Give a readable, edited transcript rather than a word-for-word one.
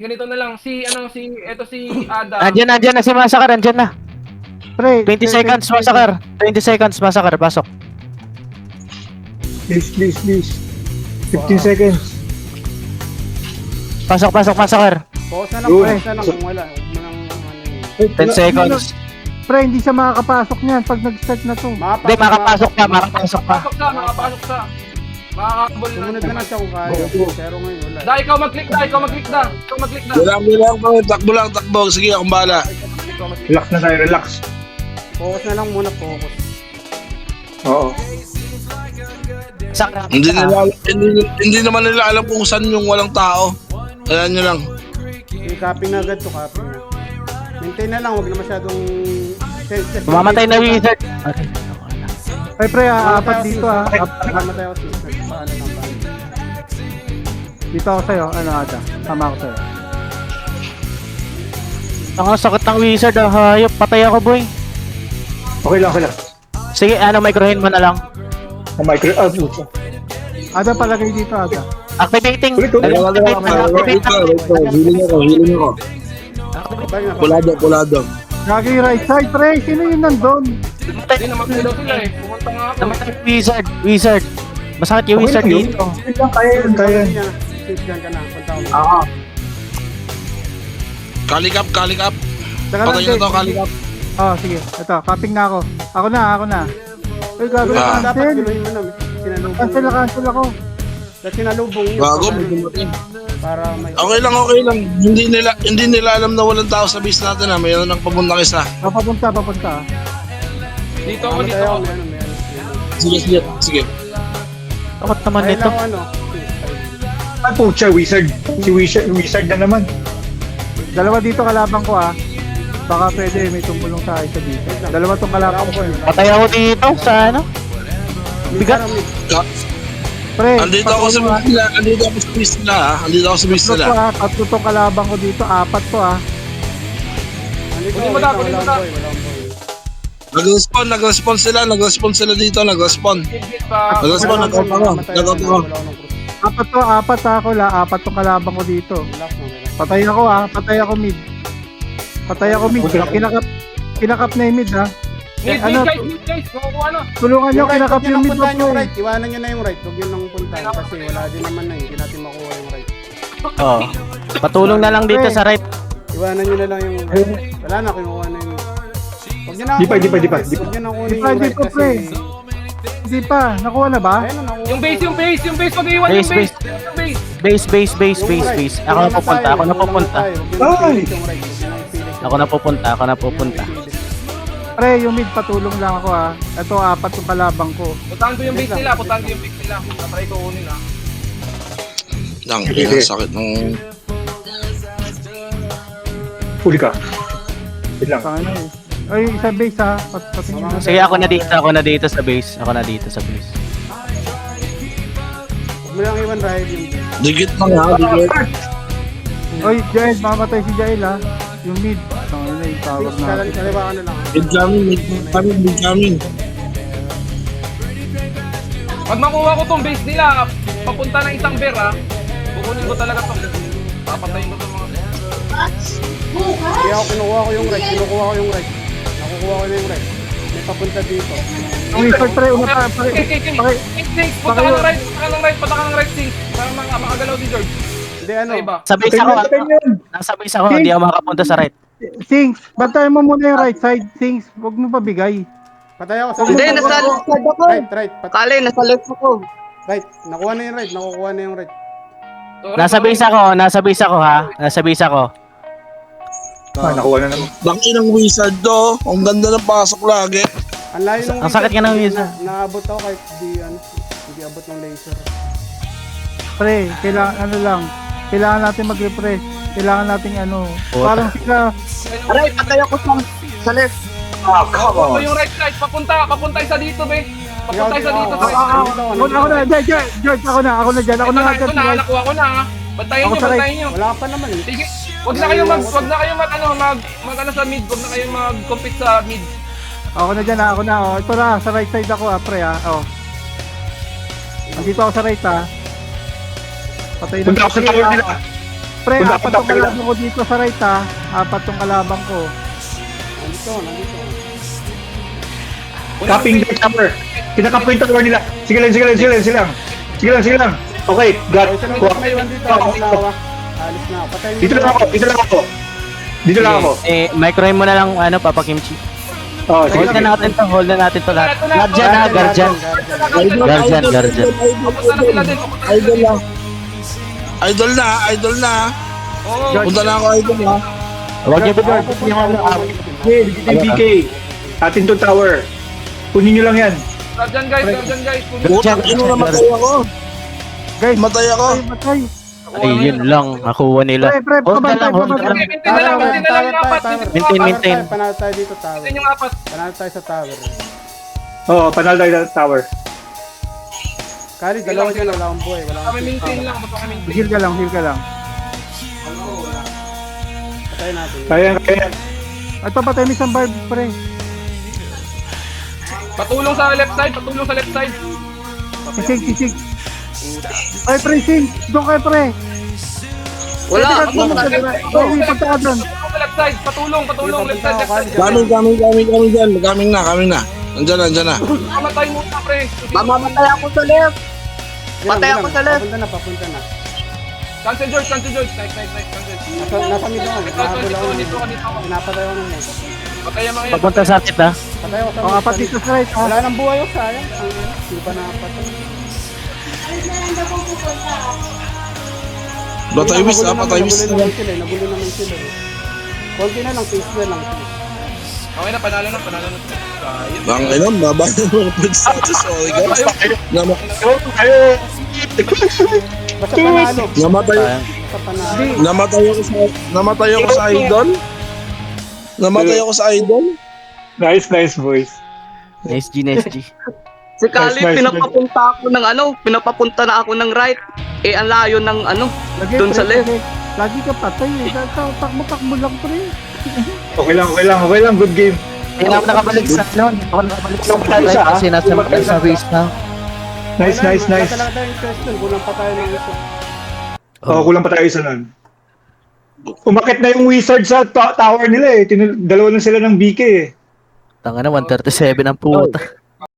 ganito na lang. Eto si Adam. Andyan na si Masakar, andyan na. Pre, 20 seconds, Masakar. 20 seconds, Masakar, pasok. Please. 15 seconds. Pasok, Masakar. Focus na lang, Yun. focus na lang kung wala. Huwag mo nang ano. 10 seconds. Pre, hindi siya makakapasok niyan pag nag-start na to. Hindi, makapasok pa. Makapasok sa. Makakabol na. Sumunod na lang siya kung kaya. Pero ngayon wala. Da, ikaw mag-click da. Ikaw mag-click da. Bilang bro, takbo. Sige, akong bahala. Relax na tayo, relax. Focus na lang muna, focus. Oo. Sakar. Hindi naman nila alam kung saan yung walang tao. Ayan nyo lang. Yung copy na agad to, copy na. Maintain na lang, huwag na masyadong... Mamatay na wizard. Okay. Ay, pre, apat dito ah. Mamatay ako sa paano lang ba? Dito ako sa'yo, ano ata? Tama ako sa'yo. Ang sakit ng wizard, hayop. Patay ako, boy. Okay lang. Sige, microhin mo na lang. Ang micro, puto. Ada palagay dito, Ada. Activating. Ulit. Wait ka. Healing ako. Pulado. Gagi right side, pre. Sino yun nandun? Hindi naman sila eh. Pumunta nga ako. Namatay wizard. Masakit yung wizard dito. Kaya yun. Safe dyan ka na, punta ko. Kalikap. Teka lang, Patay na to, kalikap. Oh, sige. Ito, copying na ako. Ako na. Ay, gagawin Dapat cancel. giluhin mo na. Sinalubong. Cancel ako. Dahil sinalubong yun. Bago, Para may... okay lang. Hindi nila alam na walang tao sa base natin ha. Mayroon nang papunta isa. Papunta. Dito ako, Mamatay dito ako. ako, meron. Sige. Takot naman Ayun nito. lang, ano. Ay, pucha, wizard. Si wizard na naman. Dalawa dito kalabang ko ah. Baka pwede may tumulong sa isa dito. Dalawa tong kalabang ko eh. Patay ako dito sa ano? Bigat. Pre, Andito ako sa base nila. Tatlo to ah. Tatlo tong kalabang ko dito. Apat to ah. Kunin mo na, kunin mo na. Nag-respawn sila dito. Nag-respawn. Apat ako la. Apat tong kalabang ko dito. Patay ako mid. Kinakap na yung mid ha. Mid guys. Kukuha na. Tulungan nyo, kinakap yung mid puntahan yung mo. right. Iwanan nyo na yung right. Huwag yun lang puntahan. Kasi wala din naman na yun. Hindi natin makuha yung right. Oh. Patulong na lang dito sa right. Iwanan nyo na lang yung... Wala na, kinukuha na yung... Huwag nyo na Di pa. Huwag nyo na kunin yung right kasi... Hindi pa. Nakuha na ba? Ayun na, nakuha. Yung base. Pag-iwan yung base. Base. Ako na pupunta. Huwag nyo na pilit yung right. Ako na pupunta. Pre, yung mid patulong lang ako ha. Ito apat yung kalabang ko. Puntahan ko yung base nila. Try ko kunin ha. Lang, sakit ng... Huli ka. Wait lang. Tanga na eh. Ay, isa base ha. Patingin mo. Sige, ako na dito sa base. Huwag mo lang iwan right yung... Digit lang ha. Oy, Jael, mamatay si Jael ha. Yung mid. Tanga na yung tawag na. Kaliwa ka na lang. Mid coming. Pag makuha ko tong base nila, papunta ng isang bear ha. Kukunin ko talaga to. Papatayin ko tong mga... Hindi ako kinukuha ko yung right. Nakukuha ko na yung right. May papunta dito. Ang wizard pre, una pa. Punta ka ng right, Sing. Para makagalaw si George. Hindi ano. Sa iba. Sa base ako. Nasa base ako, hindi ako makapunta sa right. Sings, bantayan mo muna yung right side. Sings, huwag mo pabigay. Patay ako sa Hindi, nasa left side ako. Right. Kali, nasa left ako. Right. Nakuha na yung right. Nakukuha na yung right. Nasa base ako ha. Nasa base ako. Nakuha na naman. Baki ng wizard to. Ang ganda ng pasok lagi. Ang layo ng Ang sakit ka ng wizard. Naabot ako kahit hindi abot ng laser. Pre, kailangan natin mag-refresh. Kailangan natin Puta. parang sila. Aray, patay ako sa left. Ah, come Punta on. yung right side. Papunta isa dito, be. Papunta isa dito. Ako na, George, ako na dyan. Ako na dyan. Nakuha ko na ha. Bantayin nyo. Wala pa naman eh. Sige. Wag na kayo mag sa mid. Wag na kayo mag-compete sa mid. Ako na dyan, ako na. Oh. Ito na, sa right side ako, pre ha. Oh. Andito ako sa right ha. Patay na. Punta ako sa tower nila. Pre, Kung apat tong kalaban ko dito sa right ha. Apat tong kalaban ko. Nandito. Capping the tower. Kinakap ko yung tower nila. Sige lang. Sige lang. Okay, got. Isa lang dito, may iwan dito. Alis na ako. Alis na ako. Patayin mo Dito lang ako. Micro mo na lang, Papa Kimchi. Oh, sige. Hold na natin to lahat. Guardian ha, Guardian. Guardian. Papunta na sila din. Idol na. Oo. Punta na ako idol ha. Huwag niyo bigyan. Hey, dito yung BK. Atin to tower. Kunin nyo lang yan. Guardian guys. Puta, namatay ako. Guys, Matay ako. matay. Ay, yun lang. Nakuha nila. Pre, Hold na lang. Maintain na lang yung apat. Maintain. Panalo tayo dito tower. Maintain yung apat. Panalo tayo sa tower. Oo, panalo tayo sa tower. Kali, dalawa dyan. Wala akong buhay. Kami maintain lang. Basta kami maintain. Heal ka lang. Patayin natin. Kaya. Ito, patay mo isang barb, pre. Patulong sa left side. Kisig. Ay, pre, sing. Doon kayo, pre. Wala. Ay, punta ka doon. Sa left side. Patulong. Left side. Coming na. Andyan na. Mamatay muna, pre. Mamamatay ako sa left. Patay ako sa left. Papunta na. Cancel George. Nice. Cancel. Nasa mid ako. Nahabol ako. Dito. Pinapatay ako ng net. Patay yung mga yan. Papunta sa atit ha. Patay ako sa O, apat dito sa right, ha. Wala nang buhay ako, sayang. Hindi pa napatay. Patay miss. Nagulo naman sila. Konti na lang, face na lang. Okay na, panalo na. Ayun. Bang inom, babayan mo ang food status. Sorry guys. Basta panalo. Namatay ako sa idol. Nice boys. Nice G. Si Kali, Nice. pinapapunta na ako ng right. Eh, ang layo ng Lagi, Doon pre, sa left. Lagi ka patay, eh. Takbo lang, pre. Okay lang. Good game. Hindi na ako nakabalik sa Ako nakabalik sa Isa, ha? kasi nasa base na. Nice. Wala talaga tayong question. Kulang pa tayo ng isa. Oh, kulang pa tayo isa nun. Umakit na yung wizard sa tower nila eh. Dalawa na sila ng BK eh. Tanga na, 137 ang puta.